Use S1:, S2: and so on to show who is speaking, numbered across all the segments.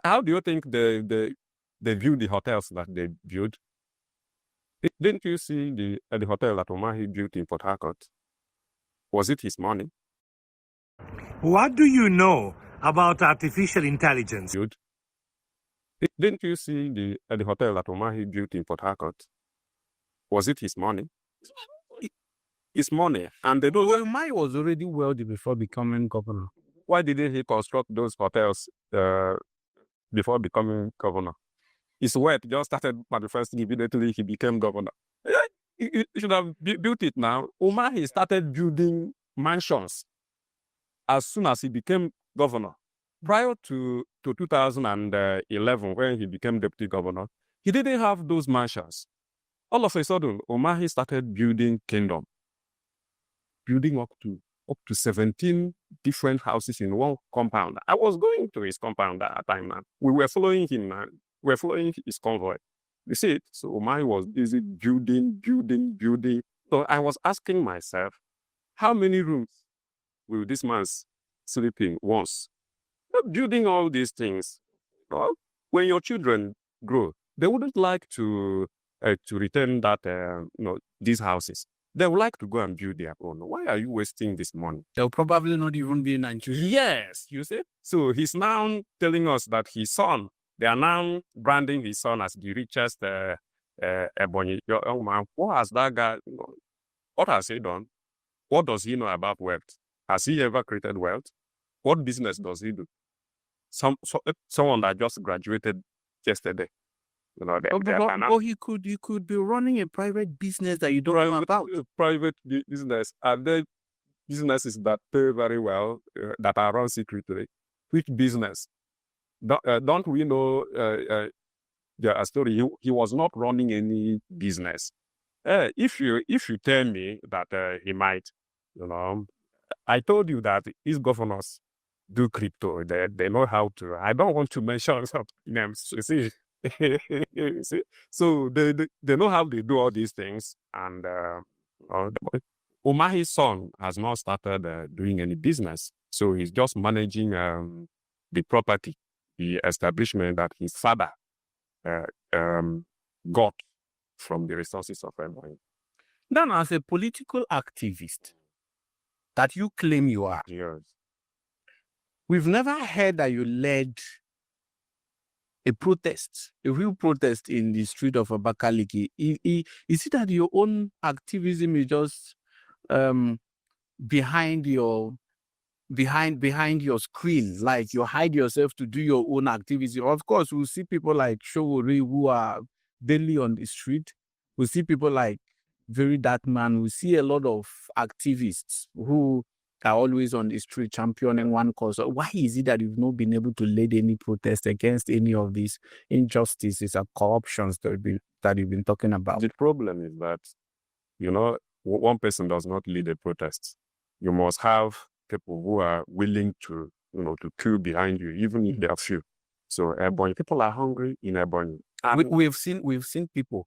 S1: How do you think they view the hotels that they built? Didn't you see the hotel that Omahi built in Port Harcourt? Was it his money?
S2: What do you know about artificial intelligence?
S1: Built? Didn't you see the hotel that Omahi built in Port Harcourt? Was it his money? His money. And they don't.
S3: Well, Umahi was already wealthy before becoming governor.
S1: Why didn't he construct those hotels before becoming governor? His wealth just started manifesting immediately he became governor. He should have built it now. Umahi started building mansions as soon as he became governor. Prior to 2011, when he became deputy governor, he didn't have those mansions. All of a sudden, Umahi started building kingdom, building up to 17 different houses in one compound. I was going to his compound at that time now. We were following him now. We were following his convoy. You see it? So Umahi was busy building. So I was asking myself, how many rooms will this man sleep in once? Not building all these things. Well, when your children grow, they wouldn't like to return that these houses. They would like to go and build their own. Why are you wasting this money?
S3: They'll probably not even be in Nigeria.
S1: Yes, you see. So he's now telling us that his son, they are now branding his son as the richest Ebonyi young man. What has that guy? What has he done? What does he know about wealth? Has he ever created wealth? What business does he do? Someone that just graduated yesterday. You know,
S3: but he could be running a private business that you don't know about.
S1: Private business. And then businesses that pay very well, that are run secretly. Which business? Don't we know a story? He was not running any business. If you tell me that he might, I told you that his governors do crypto. They know how to. I don't want to mention some names. You see. See? So they know how they do all these things. And Umahi's son has not started doing any business. So he's just managing the property, the establishment that his father got from the resources of Ebonyi.
S3: Then, as a political activist that you claim you are,
S1: Yes.
S3: We've never heard that you led a protest, a real protest in the street of Abakaliki. Is it that your own activism is just behind your screen, like you hide yourself to do your own activism? Of course, we'll see people like Showore who are daily on the street. We'll see people like Very Dark Man. We see a lot of activists who are always on the street championing one cause. Why is it that you've not been able to lead any protest against any of these injustices and corruptions that you've been talking about?
S1: The problem is that, one person does not lead a protest. You must have people who are willing to queue behind you, even if they are few. So Ebonyi, people are hungry in Ebonyi.
S3: We've seen people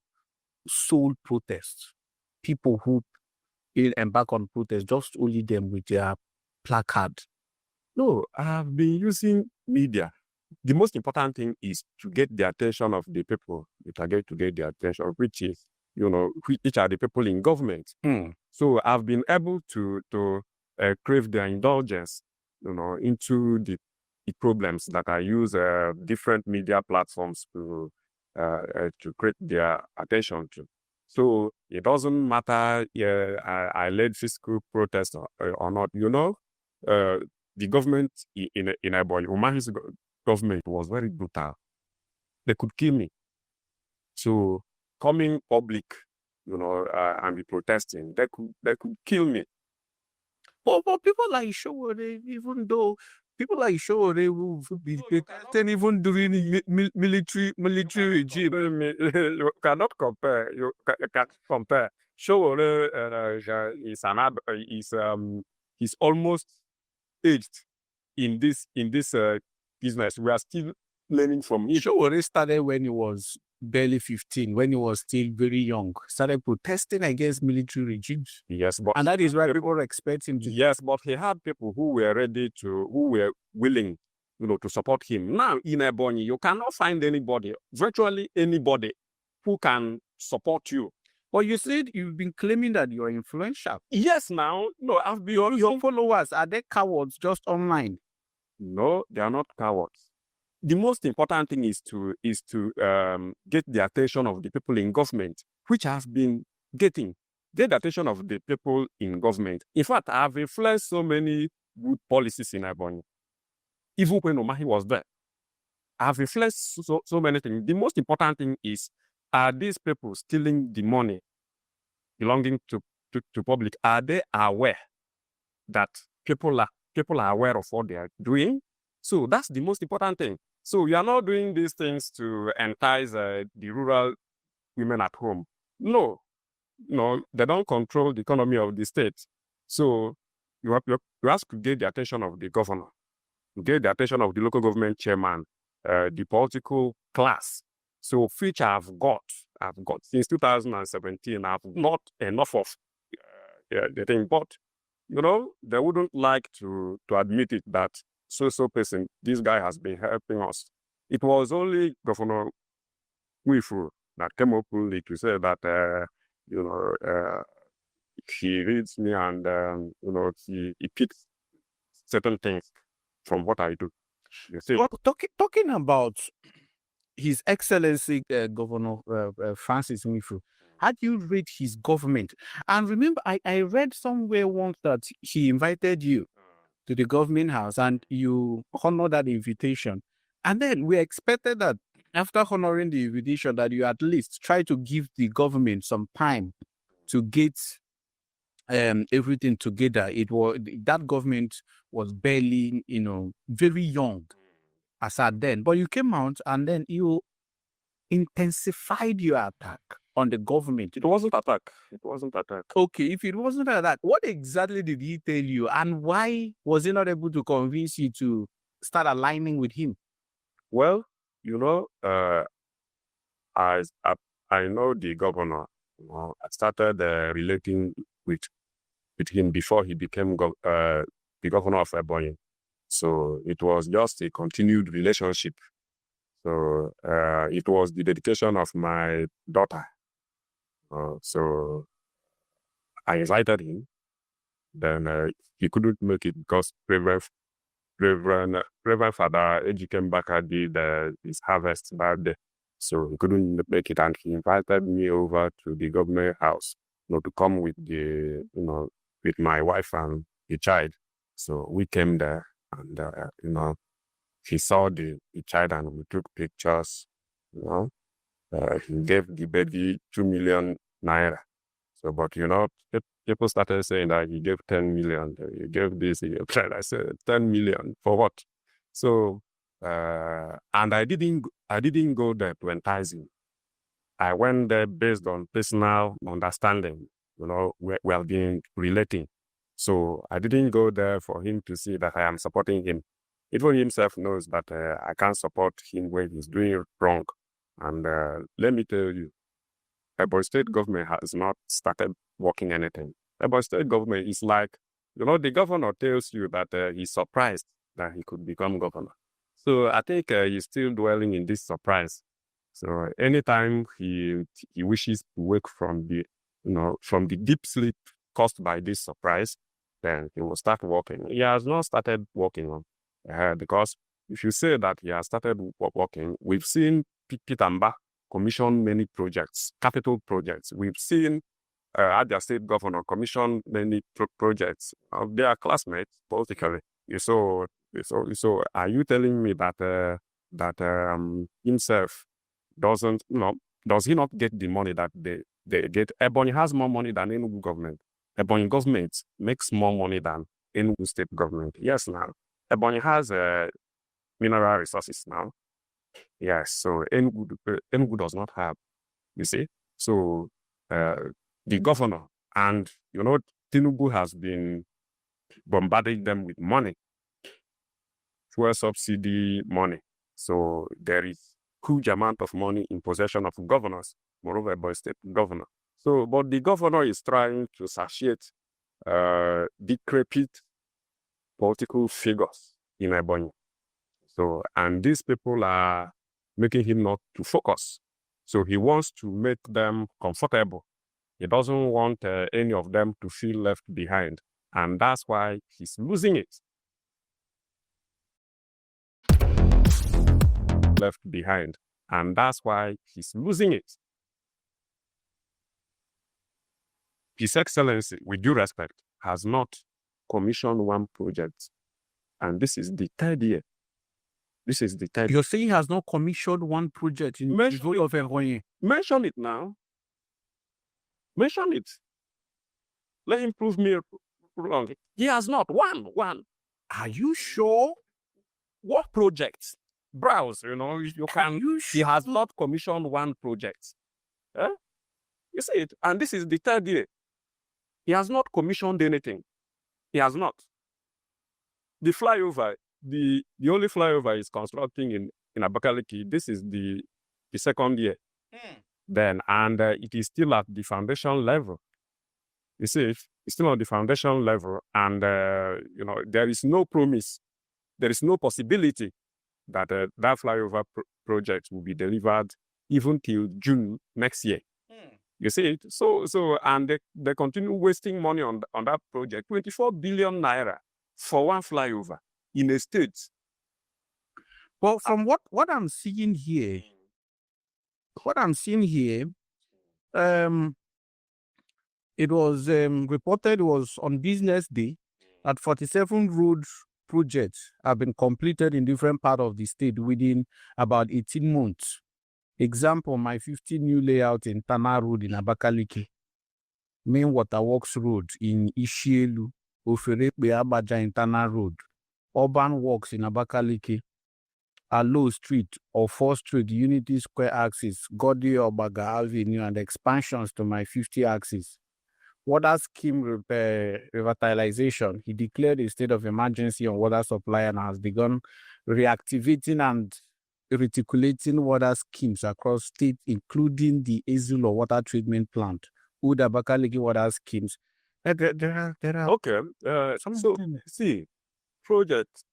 S3: soul protests, people who embark on protest, just only them with their placard.
S1: No, I've been using media. The most important thing is to get the attention of the people. You target to get the attention, which is, which are the people in government. So I've been able to crave their indulgence, into the problems that I use different media platforms to create their attention to. So it doesn't matter I led physical protest or not. The government in Ebonyi, Umahi's government was very brutal. They could kill me. So coming public, and be protesting, they could kill me.
S3: But people like Showore, even though people like Showore will be protesting even during military regime.
S1: You cannot compare. You can't compare. Showore he's almost aged in this business. We are still learning from him.
S3: Showore started when he was barely 15, when he was still very young, started protesting against military regimes.
S1: Yes, but
S3: and that is why people expect him to.
S1: Yes, but he had people who were willing to support him. Now in Ebonyi, you cannot find anybody, virtually anybody, who can support you.
S3: But you said you've been claiming that you're influential.
S1: Yes, now, no, I've been
S3: Your followers, are they cowards just online?
S1: No, they are not cowards. The most important thing is to get the attention of the people in government, which have been get the attention of the people in government. In fact, I have influenced so many good policies in Ebonyi, even when Omahi was there. I have influenced so many things. The most important thing is, are these people stealing the money belonging to public? Are they aware that people are aware of what they are doing? So that's the most important thing. So you are not doing these things to entice the rural women at home. No, they don't control the economy of the state. So you have to get the attention of the governor, get the attention of the local government chairman, the political class. So which I've got since 2017. I've not enough of the thing, but they wouldn't like to admit it that so person, this guy has been helping us. It was only Governor Wifu that came openly to say that he reads me and he picks certain things from what I do. You see?
S3: Well, talking about His Excellency Governor Francis Nwifu, how do you rate his government? And remember, I read somewhere once that he invited you to the government house and you honored that invitation. And then we expected that after honoring the invitation, that you at least try to give the government some time to get everything together. That government was barely, very young as at then. But you came out and then you intensified your attack on the government.
S1: It wasn't attack. It wasn't attack.
S3: Okay, if it wasn't attack, what exactly did he tell you? And why was he not able to convince you to start aligning with him?
S1: Well, I know the governor. I started relating with him before he became the governor of Ebonyi. So it was just a continued relationship. So it was the dedication of my daughter. So I invited him. Then he couldn't make it because Reverend Father Ejikem Baka did his harvest birthday. So he couldn't make it, and he invited me over to the government house, to come with with my wife and the child. So we came there, and he saw the child, and we took pictures. He gave the baby 2 million naira. So, but people started saying that he gave 10 million. He gave this. I said 10 million for what? So, and I didn't go there to entice him. I went there based on personal understanding. We have been relating. So I didn't go there for him to see that I am supporting him. Even himself knows that I can't support him when he's doing wrong. And let me tell you, Ebonyi State government has not started working anything. Ebonyi State government is like, the governor tells you that he's surprised that he could become governor. So I think he's still dwelling in this surprise. So anytime he wishes to wake from the deep sleep caused by this surprise, then he will start working. He has not started working on because if you say that he has started working, we've seen Peter Mba commission many projects, capital projects. We've seen Abia State governor commission many projects of their classmates politically. So are you telling me that himself does he not get the money that they get? Ebonyi has more money than Enugu government. Ebonyi government makes more money than Enugu State government. Yes, now Ebonyi has mineral resources now. Yes, so Enugu does not have, you see. So the governor and, Tinubu has been bombarding them with money, fuel subsidy money. So there is huge amount of money in possession of governors, moreover by state governor. So, but the governor is trying to satiate decrepit political figures in Ebonyi. So, and these people are making him not to focus. So he wants to make them comfortable. He doesn't want any of them to feel left behind. And that's why he's losing it. Left behind. And that's why he's losing it. His Excellency, with due respect, has not commissioned one project. And this is the third year. This is the third.
S3: You're saying he has not commissioned one project in the whole of Ebonyi?
S1: Mention it now. Mention it. Let him prove me wrong. He has not. One.
S3: Are you sure?
S1: What projects? Browse, you can. He has not commissioned one project. You see it? And this is the third year. He has not commissioned anything. He has not. The flyover, the only flyover is constructing in Abakaliki. This is the second year. Then, and it is still at the foundation level. You see, it's still on the foundation level, and there is no promise, there is no possibility that that flyover project will be delivered even till June next year. You see it? So, and they continue wasting money on that project. 24 billion naira for one flyover in a state.
S3: Well, from what I'm seeing here, it was reported, it was on business day, that 47 road projects have been completed in different parts of the state within about 18 months. Example, my 15 new layout in Tana Road in Abakaliki, Main Waterworks Road in Ishielu, Oferekbe Abaja in Tana Road, Urban Works in Abakaliki, Alo Street or 4th Street, Unity Square axis, Godi Obaga Avenue, and expansions to my 50 axis. Water scheme revitalization. He declared a state of emergency on water supply and has begun reactivating and reticulating water schemes across state, including the Ezulo water treatment plant, Uda Abakaliki water schemes. There are
S1: Okay. So, see, projects.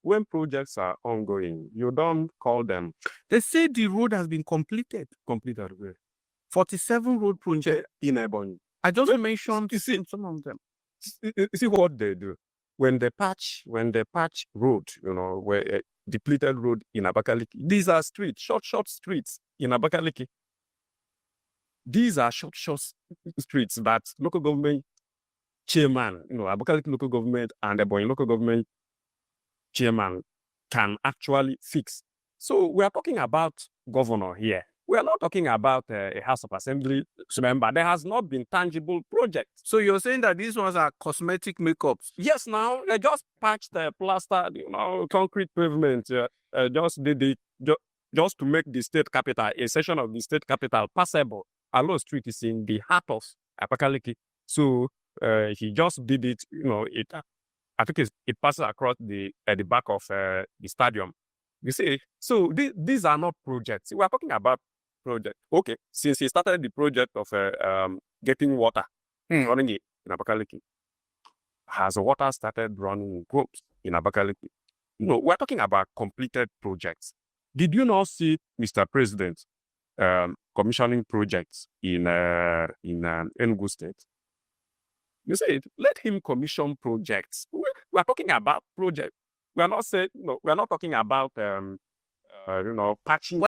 S1: When projects are ongoing, you don't call them.
S3: They say the road has been completed.
S1: Completed where?
S3: 47 road projects
S1: in Ebonyi.
S3: I just mentioned
S1: you see,
S3: some of them.
S1: You see what they do when they patch road, where depleted road in Abakaliki. These are streets, short streets in Abakaliki. These are short streets that local government chairman, Abakaliki local government and Ebonyi local government chairman can actually fix. So we are talking about governor here. We are not talking about a House of Assembly member. There has not been tangible projects.
S3: So you're saying that these ones are cosmetic makeups?
S1: Yes, now they just patched the plaster, concrete pavement. Just did it just to make the state capital, a section of the state capital, passable. Alo Street is in the heart of Abakaliki. So he just did it. I think it passes across at the back of the stadium. You see, so these are not projects. We are talking about project. Okay, since he started the project of getting water running it in Abakaliki, has water started running in Abakaliki? We're talking about completed projects. Did you not see Mr. President commissioning projects in Enugu State? You say it. Let him commission projects. We are talking about projects. We are not saying. We are not talking about patching.